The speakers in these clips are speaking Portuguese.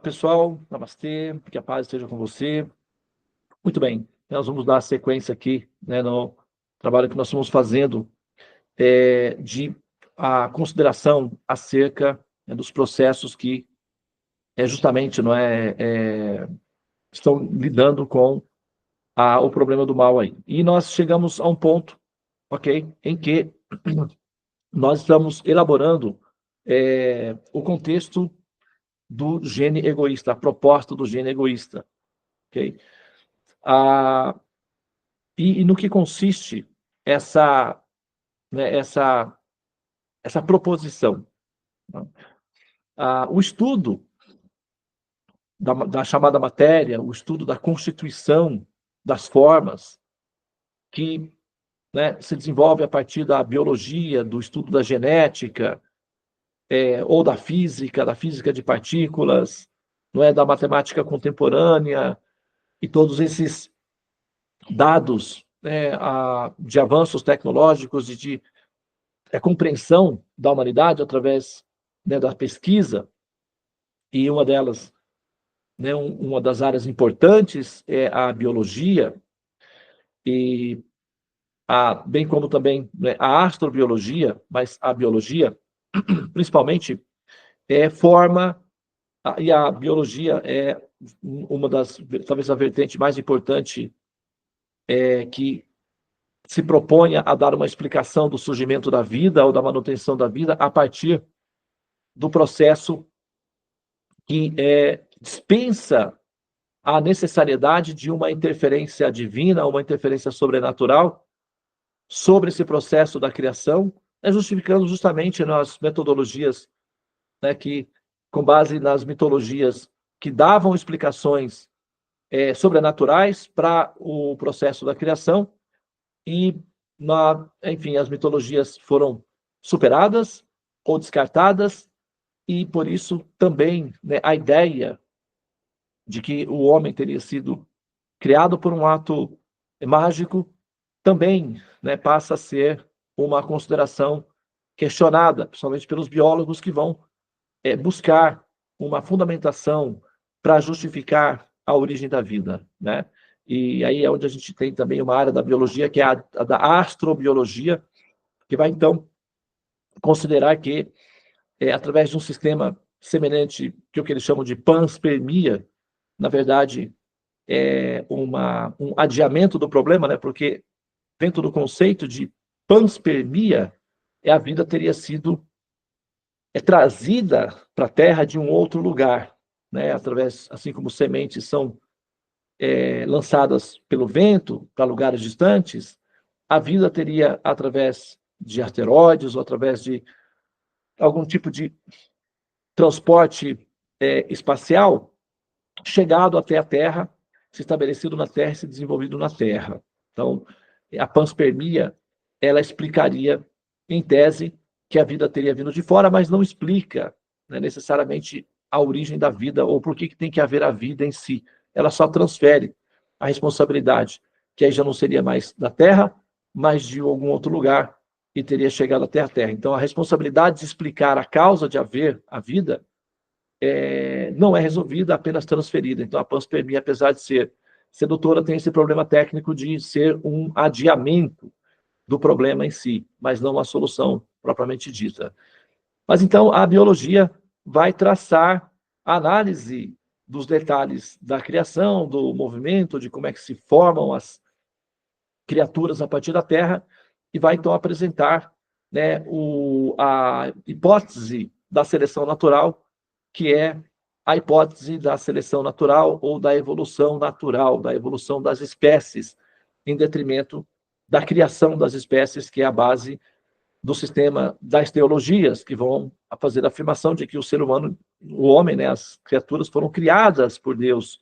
pessoal, namastê, que a paz esteja com você. Muito bem, nós vamos dar sequência aqui, né, no trabalho que nós estamos fazendo de a consideração acerca, né, dos processos que justamente não estão lidando com o problema do mal aí. E nós chegamos a um ponto, ok, em que nós estamos elaborando o contexto do gene egoísta, a proposta do gene egoísta, ok? Ah, e no que consiste essa, né, essa proposição, né? O estudo da chamada matéria, o estudo da constituição das formas, que, né, se desenvolve a partir da biologia, do estudo da genética, ou da física de partículas, não é, da matemática contemporânea, e todos esses dados, né, de avanços tecnológicos e de compreensão da humanidade através, né, da pesquisa, e uma delas, né, uma das áreas importantes é a biologia, e bem como também, né, a astrobiologia, mas a biologia, principalmente, forma, e a biologia é uma das, talvez a vertente mais importante, que se proponha a dar uma explicação do surgimento da vida ou da manutenção da vida a partir do processo que dispensa a necessariedade de uma interferência divina, uma interferência sobrenatural sobre esse processo da criação, justificando justamente nas metodologias, né, que, com base nas mitologias que davam explicações sobrenaturais para o processo da criação, e, enfim, as mitologias foram superadas ou descartadas, e por isso também, né, a ideia de que o homem teria sido criado por um ato mágico também, né, passa a ser uma consideração questionada, principalmente pelos biólogos que vão buscar uma fundamentação para justificar a origem da vida, né? E aí é onde a gente tem também uma área da biologia, que é a da astrobiologia, que vai, então, considerar que, através de um sistema semelhante, que é o que eles chamam de panspermia, na verdade, um adiamento do problema, né? Porque dentro do conceito de panspermia, a vida teria sido trazida para a Terra de um outro lugar, né? Através, assim como sementes são lançadas pelo vento para lugares distantes, a vida teria, através de asteroides ou através de algum tipo de transporte espacial, chegado até a Terra, se estabelecido na Terra e se desenvolvido na Terra. Então, a panspermia, ela explicaria, em tese, que a vida teria vindo de fora, mas não explica, né, necessariamente a origem da vida ou por que tem que haver a vida em si. Ela só transfere a responsabilidade, que aí já não seria mais da Terra, mas de algum outro lugar e teria chegado até a Terra. Então, a responsabilidade de explicar a causa de haver a vida não é resolvida, apenas transferida. Então, a panspermia, apesar de ser sedutora, tem esse problema técnico de ser um adiamento do problema em si, mas não uma solução propriamente dita. Mas, então, a biologia vai traçar a análise dos detalhes da criação, do movimento, de como é que se formam as criaturas a partir da Terra, e vai, então, apresentar, né, a hipótese da seleção natural, que é a hipótese da seleção natural ou da evolução natural, da evolução das espécies, em detrimento da criação das espécies, que é a base do sistema das teologias, que vão fazer a afirmação de que o ser humano, o homem, né, as criaturas foram criadas por Deus,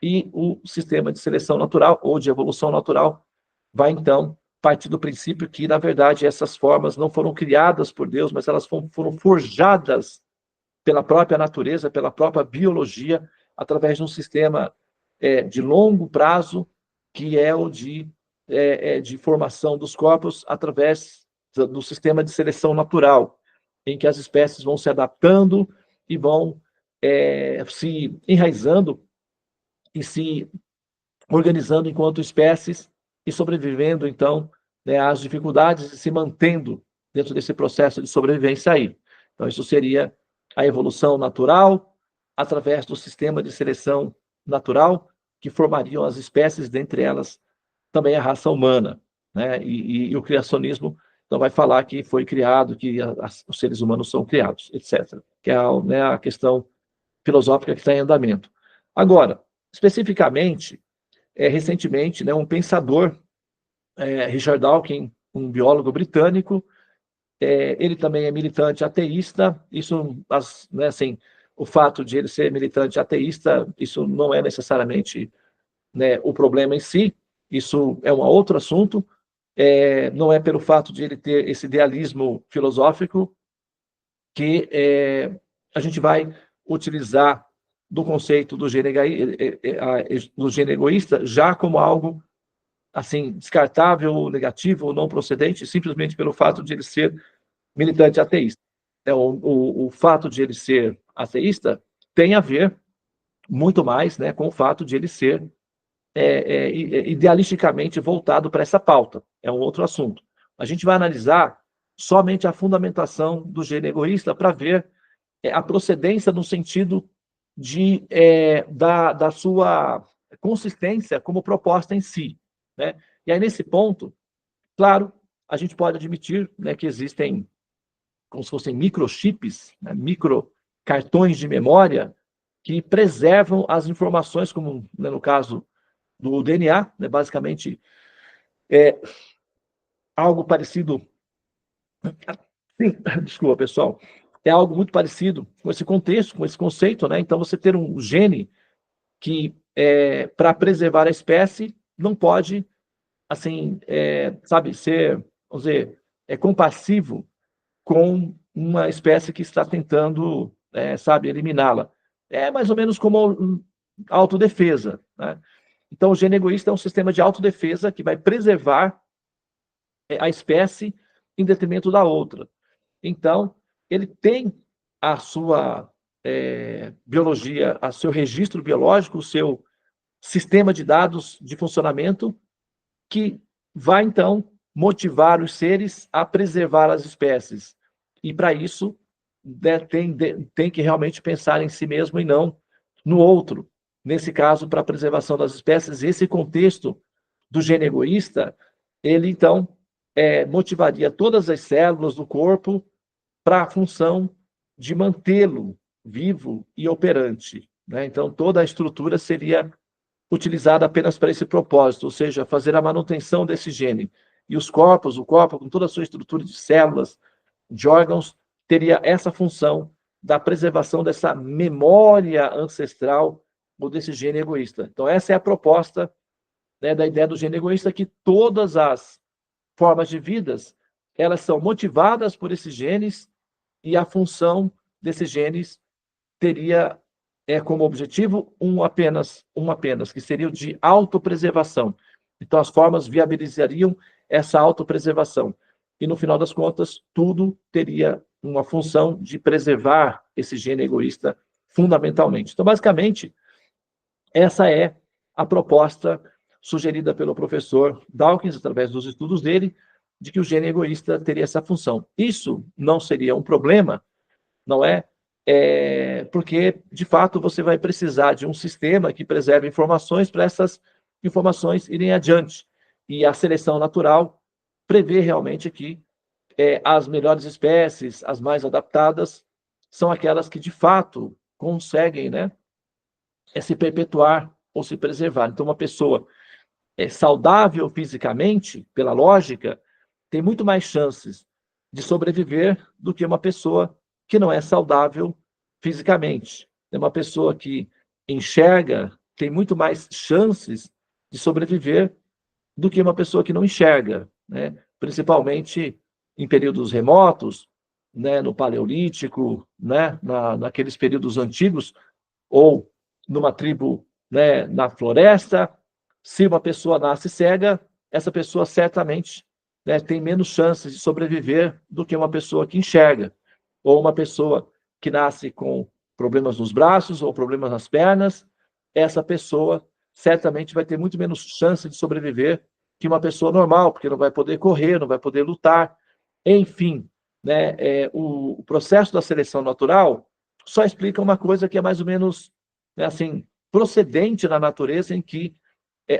e o sistema de seleção natural ou de evolução natural vai, então, partir do princípio que, na verdade, essas formas não foram criadas por Deus, mas elas foram forjadas pela própria natureza, pela própria biologia, através de um sistema de longo prazo, que é o de formação dos corpos através do sistema de seleção natural, em que as espécies vão se adaptando e vão se enraizando e se organizando enquanto espécies e sobrevivendo, então, né, às dificuldades e se mantendo dentro desse processo de sobrevivência aí. Então, isso seria a evolução natural, através do sistema de seleção natural, que formariam as espécies, dentre elas também a raça humana, né? E o criacionismo então vai falar que foi criado, que os seres humanos são criados, etc. Que é né, a questão filosófica que está em andamento. Agora, especificamente, recentemente, né, um pensador, Richard Dawkins, um biólogo britânico, ele também é militante ateísta. Isso, né, assim, o fato de ele ser militante ateísta, isso não é necessariamente, né, o problema em si, isso é um outro assunto, não é pelo fato de ele ter esse idealismo filosófico que a gente vai utilizar do conceito do gene egoísta já como algo assim descartável, negativo ou não procedente, simplesmente pelo fato de ele ser militante ateísta. O fato de ele ser ateísta tem a ver muito mais, né, com o fato de ele ser idealisticamente voltado para essa pauta. É um outro assunto. A gente vai analisar somente a fundamentação do gene egoísta para ver a procedência no sentido da sua consistência como proposta em si, né? E aí, nesse ponto, claro, a gente pode admitir, né, que existem como se fossem microchips, né, microcartões de memória que preservam as informações, como, né, no caso do DNA, né, basicamente algo parecido. Sim, desculpa, pessoal. É algo muito parecido com esse contexto, com esse conceito, né? Então, você ter um gene que, para preservar a espécie, não pode, assim, sabe, ser, vamos dizer, compassivo com uma espécie que está tentando, sabe, eliminá-la. É mais ou menos como autodefesa, né? Então, o gene egoísta é um sistema de autodefesa que vai preservar a espécie em detrimento da outra. Então, ele tem a sua biologia, o seu registro biológico, o seu sistema de dados de funcionamento, que vai, então, motivar os seres a preservar as espécies. E, para isso, né, tem que realmente pensar em si mesmo e não no outro. Nesse caso, para a preservação das espécies, esse contexto do gene egoísta, ele, então, motivaria todas as células do corpo para a função de mantê-lo vivo e operante, né? Então, toda a estrutura seria utilizada apenas para esse propósito, ou seja, fazer a manutenção desse gene. E o corpo, com toda a sua estrutura de células, de órgãos, teria essa função da preservação dessa memória ancestral ou desse gene egoísta. Então, essa é a proposta, né, da ideia do gene egoísta, que todas as formas de vidas, elas são motivadas por esses genes e a função desses genes teria como objetivo um apenas, que seria o de autopreservação. Então, as formas viabilizariam essa autopreservação. E, no final das contas, tudo teria uma função de preservar esse gene egoísta fundamentalmente. Então, basicamente, essa é a proposta sugerida pelo professor Dawkins, através dos estudos dele, de que o gene egoísta teria essa função. Isso não seria um problema, não é? Porque, de fato, você vai precisar de um sistema que preserve informações para essas informações irem adiante. E a seleção natural prevê realmente que as melhores espécies, as mais adaptadas, são aquelas que, de fato, conseguem, né, se perpetuar ou se preservar. Então, uma pessoa saudável fisicamente, pela lógica, tem muito mais chances de sobreviver do que uma pessoa que não é saudável fisicamente. É uma pessoa que enxerga tem muito mais chances de sobreviver do que uma pessoa que não enxerga, né? Principalmente em períodos remotos, né? No Paleolítico, né? Naqueles períodos antigos, ou numa tribo, né? Na floresta. Se uma pessoa nasce cega, essa pessoa certamente, né, tem menos chances de sobreviver do que uma pessoa que enxerga, ou uma pessoa que nasce com problemas nos braços ou problemas nas pernas, essa pessoa certamente vai ter muito menos chance de sobreviver que uma pessoa normal, porque não vai poder correr, não vai poder lutar, enfim, né? O processo da seleção natural só explica uma coisa que é mais ou menos, né, assim, procedente na natureza, em que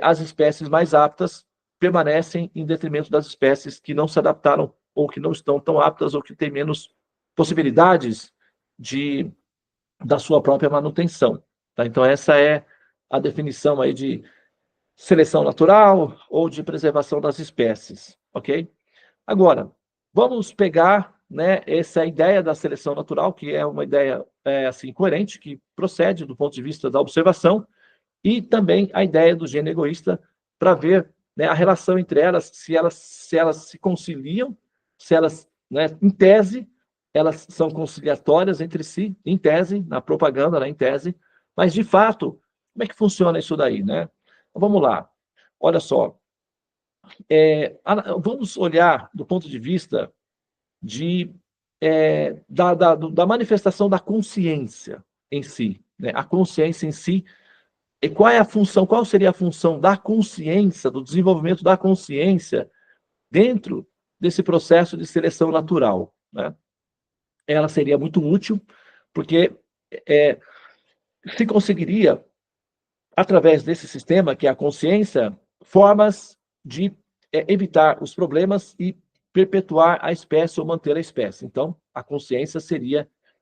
as espécies mais aptas permanecem em detrimento das espécies que não se adaptaram ou que não estão tão aptas ou que têm menos possibilidades da sua própria manutenção. Tá? Então, essa é a definição aí de seleção natural ou de preservação das espécies, ok? Agora, vamos pegar, né, essa ideia da seleção natural, que é uma ideia assim, coerente, que procede do ponto de vista da observação, e também a ideia do gene egoísta, para ver, né, a relação entre elas, se elas se conciliam, se elas, né, em tese, elas são conciliatórias entre si, em tese, na propaganda, né, em tese, mas de fato, como é que funciona isso daí, né? Então, vamos lá. Olha só, vamos olhar do ponto de vista da manifestação da consciência em si, né? A consciência em si. E qual é a função, qual seria a função da consciência, do desenvolvimento da consciência dentro desse processo de seleção natural, né? Ela seria muito útil, porque é, se conseguiria, através desse sistema, que é a consciência, formas de evitar os problemas e perpetuar a espécie ou manter a espécie. Então, a consciência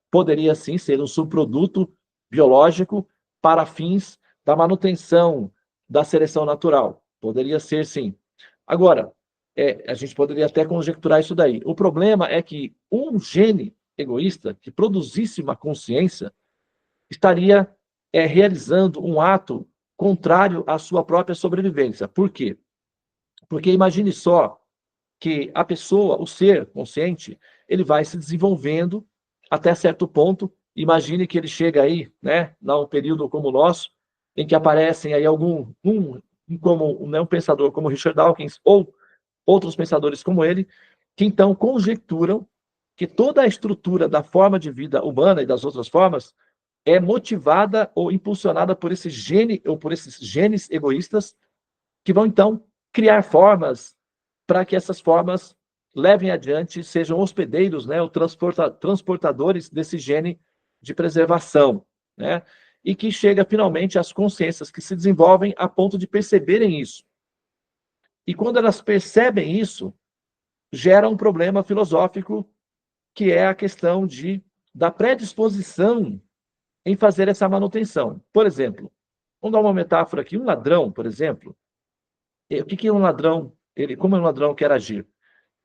poderia sim ser um subproduto biológico para fins da manutenção da seleção natural. Poderia ser sim. Agora, a gente poderia até conjecturar isso daí. O problema é que um gene egoísta que produzisse uma consciência estaria realizando um ato contrário à sua própria sobrevivência. Por quê? Porque imagine só que a pessoa, o ser consciente, ele vai se desenvolvendo até certo ponto. Imagine que ele chega aí, né, num período como o nosso, em que aparecem aí um pensador como Richard Dawkins ou outros pensadores como ele, que então conjecturam que toda a estrutura da forma de vida humana e das outras formas é motivada ou impulsionada por esse gene ou por esses genes egoístas, que vão então criar formas para que essas formas levem adiante, sejam hospedeiros, né, ou transportadores desse gene de preservação, né? E que chega finalmente às consciências que se desenvolvem a ponto de perceberem isso. E quando elas percebem isso, gera um problema filosófico, que é a questão da predisposição em fazer essa manutenção. Por exemplo, vamos dar uma metáfora aqui, um ladrão, por exemplo, o que é um ladrão? Como um ladrão quer agir?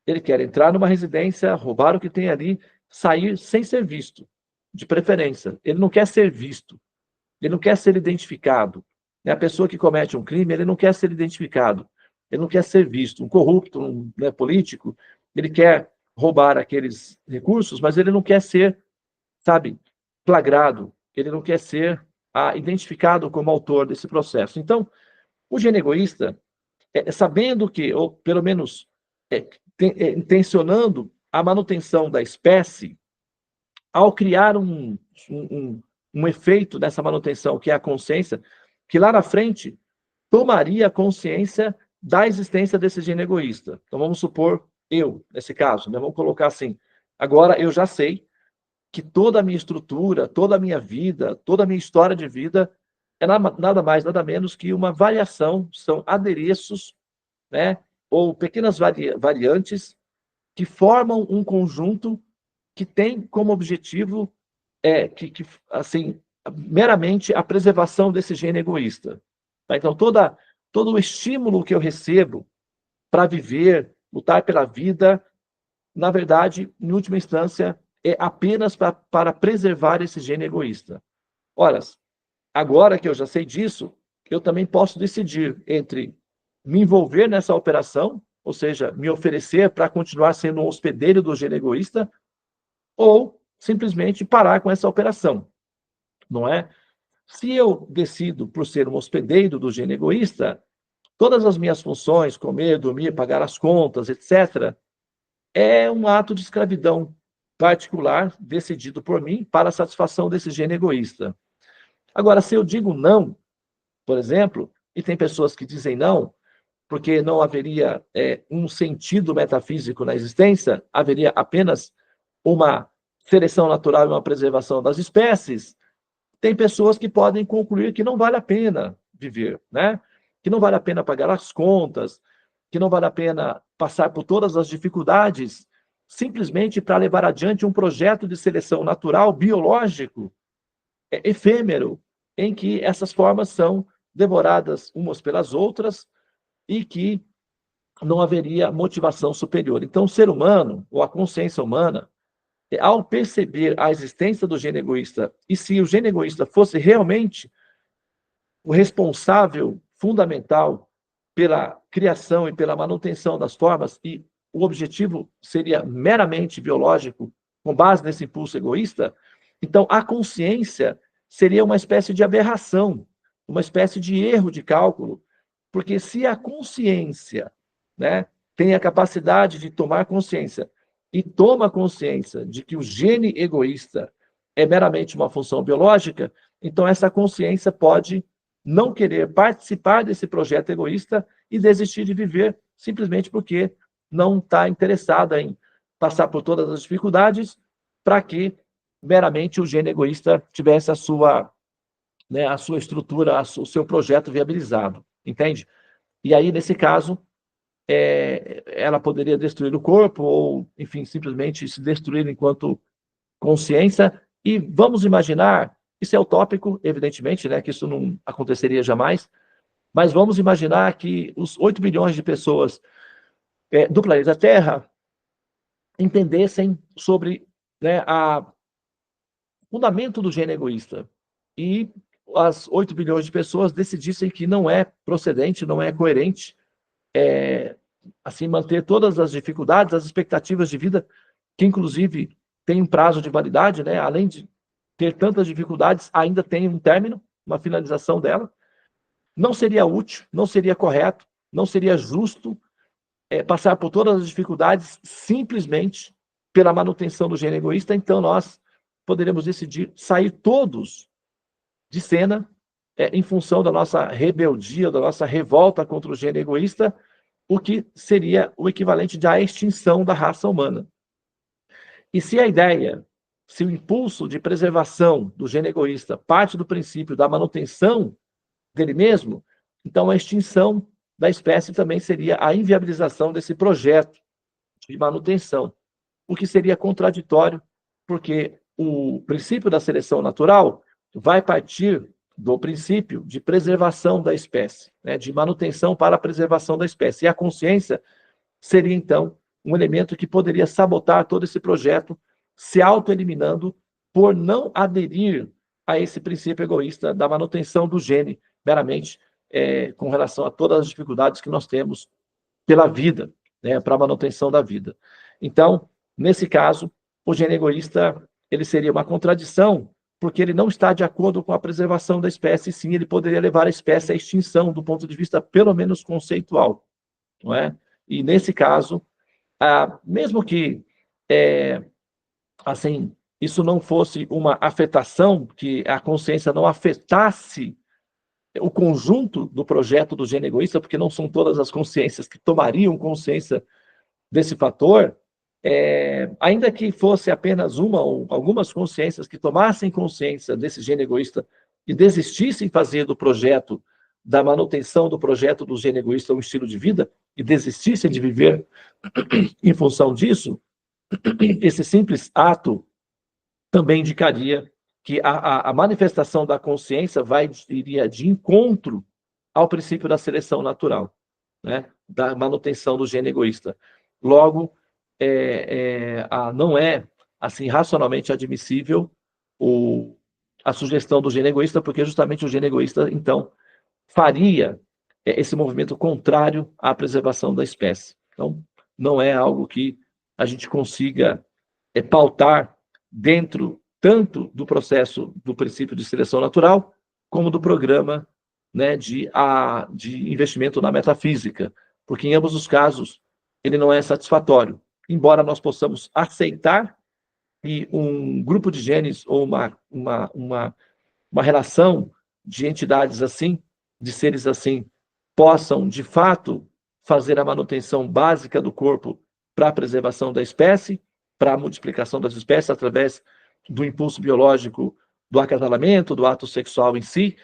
Ele quer entrar numa residência, roubar o que tem ali, sair sem ser visto, de preferência. Ele não quer ser visto, ele não quer ser identificado. A pessoa que comete um crime, ele não quer ser identificado, ele não quer ser visto. Um corrupto, né, político, ele quer roubar aqueles recursos, mas ele não quer ser, sabe, flagrado, ele não quer ser identificado como autor desse processo. Então, o gene egoísta, sabendo que, ou pelo menos intencionando a manutenção da espécie, ao criar um efeito dessa manutenção, que é a consciência, que lá na frente tomaria consciência da existência desse gene egoísta. Então, vamos supor, nesse caso, né, vamos colocar assim, agora eu já sei que toda a minha estrutura, toda a minha vida, toda a minha história de vida é nada mais, nada menos que uma variação, são adereços, né, ou pequenas variantes que formam um conjunto que tem como objetivo assim, meramente a preservação desse gene egoísta. Tá? Então, todo o estímulo que eu recebo para viver, lutar pela vida, na verdade, em última instância, é apenas para preservar esse gene egoísta. Ora, agora que eu já sei disso, eu também posso decidir entre me envolver nessa operação, ou seja, me oferecer para continuar sendo um hospedeiro do gene egoísta, ou simplesmente parar com essa operação, não é? Se eu decido por ser um hospedeiro do gene egoísta, todas as minhas funções, comer, dormir, pagar as contas, etc., é um ato de escravidão. particular decidido por mim para a satisfação desse gene egoísta. Agora, se eu digo não, por exemplo, e tem pessoas que dizem não, porque não haveria um sentido metafísico na existência, haveria apenas uma seleção natural e uma preservação das espécies, tem pessoas que podem concluir que não vale a pena viver, né? Que não vale a pena pagar as contas, que não vale a pena passar por todas as dificuldades, simplesmente para levar adiante um projeto de seleção natural, biológico, efêmero, em que essas formas são devoradas umas pelas outras e que não haveria motivação superior. Então, o ser humano, ou a consciência humana, ao perceber a existência do gene egoísta, e se o gene egoísta fosse realmente o responsável fundamental pela criação e pela manutenção das formas, e o objetivo seria meramente biológico, com base nesse impulso egoísta, então a consciência seria uma espécie de aberração, uma espécie de erro de cálculo, porque se a consciência, né, tem a capacidade de tomar consciência e toma consciência de que o gene egoísta é meramente uma função biológica, então essa consciência pode não querer participar desse projeto egoísta e desistir de viver simplesmente porque não está interessada em passar por todas as dificuldades para que meramente o gene egoísta tivesse a sua, né, a sua estrutura, o seu projeto viabilizado, entende? E aí, nesse caso, ela poderia destruir o corpo ou, enfim, simplesmente se destruir enquanto consciência. E vamos imaginar, isso é utópico, evidentemente, né, que isso não aconteceria jamais, mas vamos imaginar que os 8 bilhões de pessoas do planeta Terra entendessem sobre, né, o fundamento do gene egoísta e as 8 bilhões de pessoas decidissem que não é procedente, não é coerente, assim, manter todas as dificuldades, as expectativas de vida, que inclusive tem um prazo de validade, né? Além de ter tantas dificuldades, ainda tem um término, uma finalização dela. Não seria útil, não seria correto, não seria justo passar por todas as dificuldades simplesmente pela manutenção do gene egoísta. Então nós poderemos decidir sair todos de cena em função da nossa rebeldia, da nossa revolta contra o gene egoísta, o que seria o equivalente da extinção da raça humana. E se a ideia, se o impulso de preservação do gene egoísta parte do princípio da manutenção dele mesmo, então a extinção da espécie também seria a inviabilização desse projeto de manutenção, o que seria contraditório, porque o princípio da seleção natural vai partir do princípio de preservação da espécie, né, de manutenção para a preservação da espécie. E a consciência seria, então, um elemento que poderia sabotar todo esse projeto, se autoeliminando por não aderir a esse princípio egoísta da manutenção do gene, meramente com relação a todas as dificuldades que nós temos pela vida, né, para a manutenção da vida. Então, nesse caso, o gene egoísta ele seria uma contradição, porque ele não está de acordo com a preservação da espécie, sim, ele poderia levar a espécie à extinção, do ponto de vista, pelo menos, conceitual, não é? E, nesse caso, mesmo que, assim, isso não fosse uma afetação, que a consciência não afetasse o conjunto do projeto do gene egoísta, porque não são todas as consciências que tomariam consciência desse fator, ainda que fosse apenas uma ou algumas consciências que tomassem consciência desse gene egoísta e desistissem de fazer do projeto, da manutenção do projeto do gene egoísta um estilo de vida, e desistissem de viver em função disso, esse simples ato também indicaria que a manifestação da consciência iria de encontro ao princípio da seleção natural, né? Da manutenção do gene egoísta. Logo, não é assim racionalmente admissível a sugestão do gene egoísta, porque justamente o gene egoísta, então, faria esse movimento contrário à preservação da espécie. Então, não é algo que a gente consiga pautar dentro tanto do processo do princípio de seleção natural, como do programa, né, de investimento na metafísica, porque em ambos os casos ele não é satisfatório. Embora nós possamos aceitar e um grupo de genes ou uma relação de entidades assim, de seres assim, possam, de fato, fazer a manutenção básica do corpo para a preservação da espécie, para a multiplicação das espécies através do impulso biológico do acasalamento, do ato sexual em si,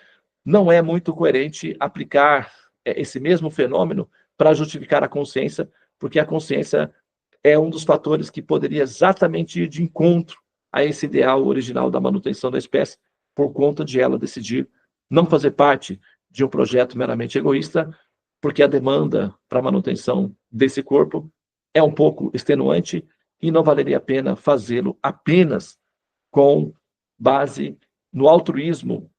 não é muito coerente aplicar esse mesmo fenômeno para justificar a consciência, porque a consciência é um dos fatores que poderia exatamente ir de encontro a esse ideal original da manutenção da espécie, por conta de ela decidir não fazer parte de um projeto meramente egoísta, porque a demanda para a manutenção desse corpo é um pouco extenuante e não valeria a pena fazê-lo apenas com base no altruísmo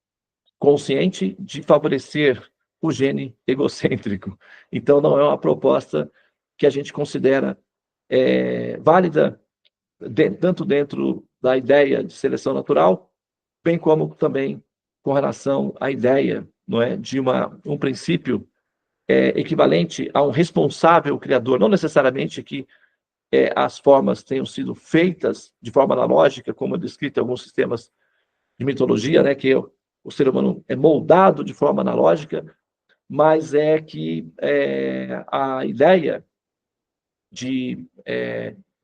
consciente de favorecer o gene egocêntrico. Então, não é uma proposta que a gente considera válida tanto dentro da ideia de seleção natural, bem como também com relação à ideia, não é, de um princípio equivalente a um responsável criador, não necessariamente que as formas tenham sido feitas de forma analógica, como é descrito em alguns sistemas de mitologia, né, que o ser humano é moldado de forma analógica, mas é que a ideia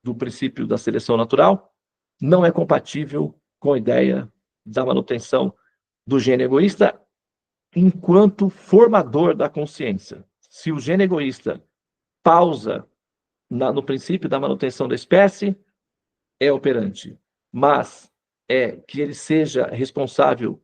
do princípio da seleção natural não é compatível com a ideia da manutenção do gene egoísta enquanto formador da consciência. Se o gene egoísta pausa no princípio da manutenção da espécie, é operante. Mas que ele seja responsável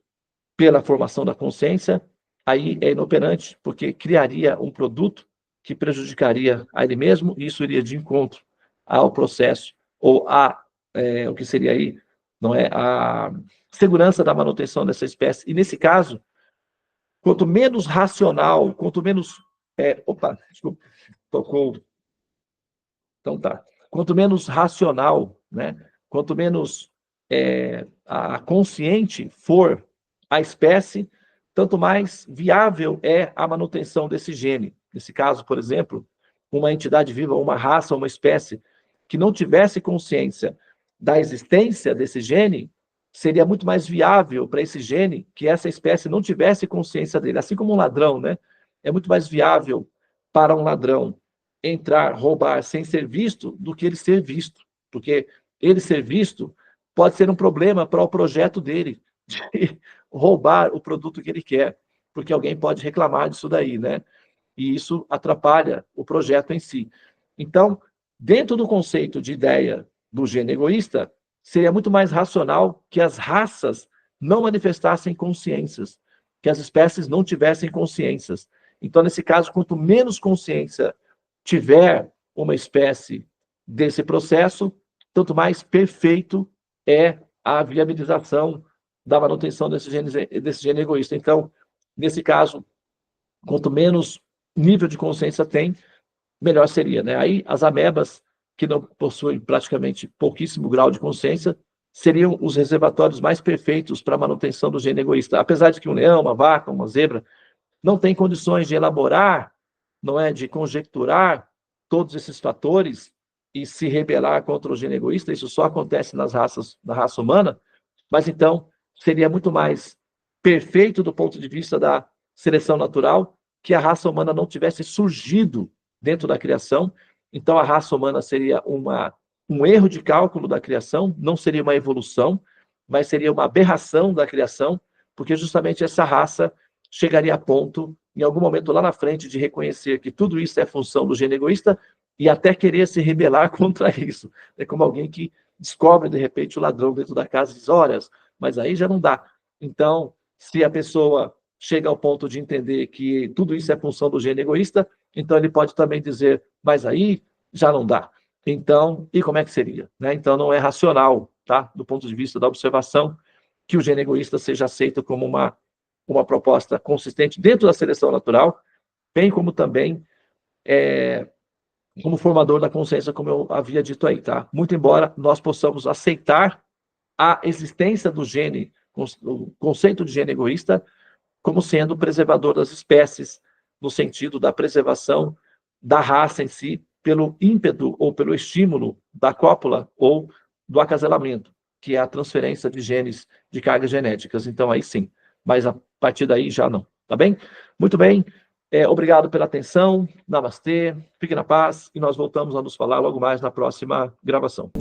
pela formação da consciência, aí é inoperante, porque criaria um produto que prejudicaria a ele mesmo, e isso iria de encontro ao processo, ou o que seria aí, não é, a segurança da manutenção dessa espécie. E nesse caso, quanto menos racional, quanto menos... desculpa, tocou... Então tá. Quanto menos racional, né, quanto menos a consciente for a espécie, tanto mais viável é a manutenção desse gene. Nesse caso, por exemplo, uma entidade viva, uma raça, uma espécie que não tivesse consciência da existência desse gene, seria muito mais viável para esse gene que essa espécie não tivesse consciência dele. Assim como um ladrão, né? É muito mais viável para um ladrão entrar, roubar sem ser visto, do que ele ser visto. Porque ele ser visto pode ser um problema para o projeto dele, de roubar o produto que ele quer, porque alguém pode reclamar disso daí, né? E isso atrapalha o projeto em si. Então, dentro do conceito de ideia do gene egoísta, seria muito mais racional que as raças não manifestassem consciências, que as espécies não tivessem consciências. Então, nesse caso, quanto menos consciência tiver uma espécie desse processo, tanto mais perfeito é a viabilização da manutenção desse gene egoísta. Então, nesse caso, quanto menos nível de consciência tem, melhor seria, né? Aí as amebas, que não possuem praticamente pouquíssimo grau de consciência, seriam os reservatórios mais perfeitos para a manutenção do gene egoísta. Apesar de que um leão, uma vaca, uma zebra não tem condições de elaborar, não é, de conjecturar todos esses fatores e se rebelar contra o gene egoísta, isso só acontece na raça humana, mas então seria muito mais perfeito do ponto de vista da seleção natural que a raça humana não tivesse surgido dentro da criação. Então a raça humana seria um erro de cálculo da criação, não seria uma evolução, mas seria uma aberração da criação, porque justamente essa raça chegaria a ponto, em algum momento lá na frente, de reconhecer que tudo isso é função do gene egoísta e até querer se rebelar contra isso. É como alguém que descobre, de repente, o ladrão dentro da casa e diz, olha, mas aí já não dá. Então, se a pessoa chega ao ponto de entender que tudo isso é função do gene egoísta, então ele pode também dizer, mas aí já não dá. Então, e como é que seria? Né? Então, não é racional, tá? Do ponto de vista da observação, que o gene egoísta seja aceito como uma proposta consistente dentro da seleção natural, bem como também como formador da consciência, como eu havia dito aí, tá? Muito embora nós possamos aceitar a existência do gene, o conceito de gene egoísta, como sendo preservador das espécies, no sentido da preservação da raça em si, pelo ímpeto ou pelo estímulo da cópula ou do acasalamento, que é a transferência de genes de cargas genéticas. Então, aí sim, mas a partir daí já não, tá bem? Muito bem, obrigado pela atenção, namastê, fique na paz, e nós voltamos a nos falar logo mais na próxima gravação.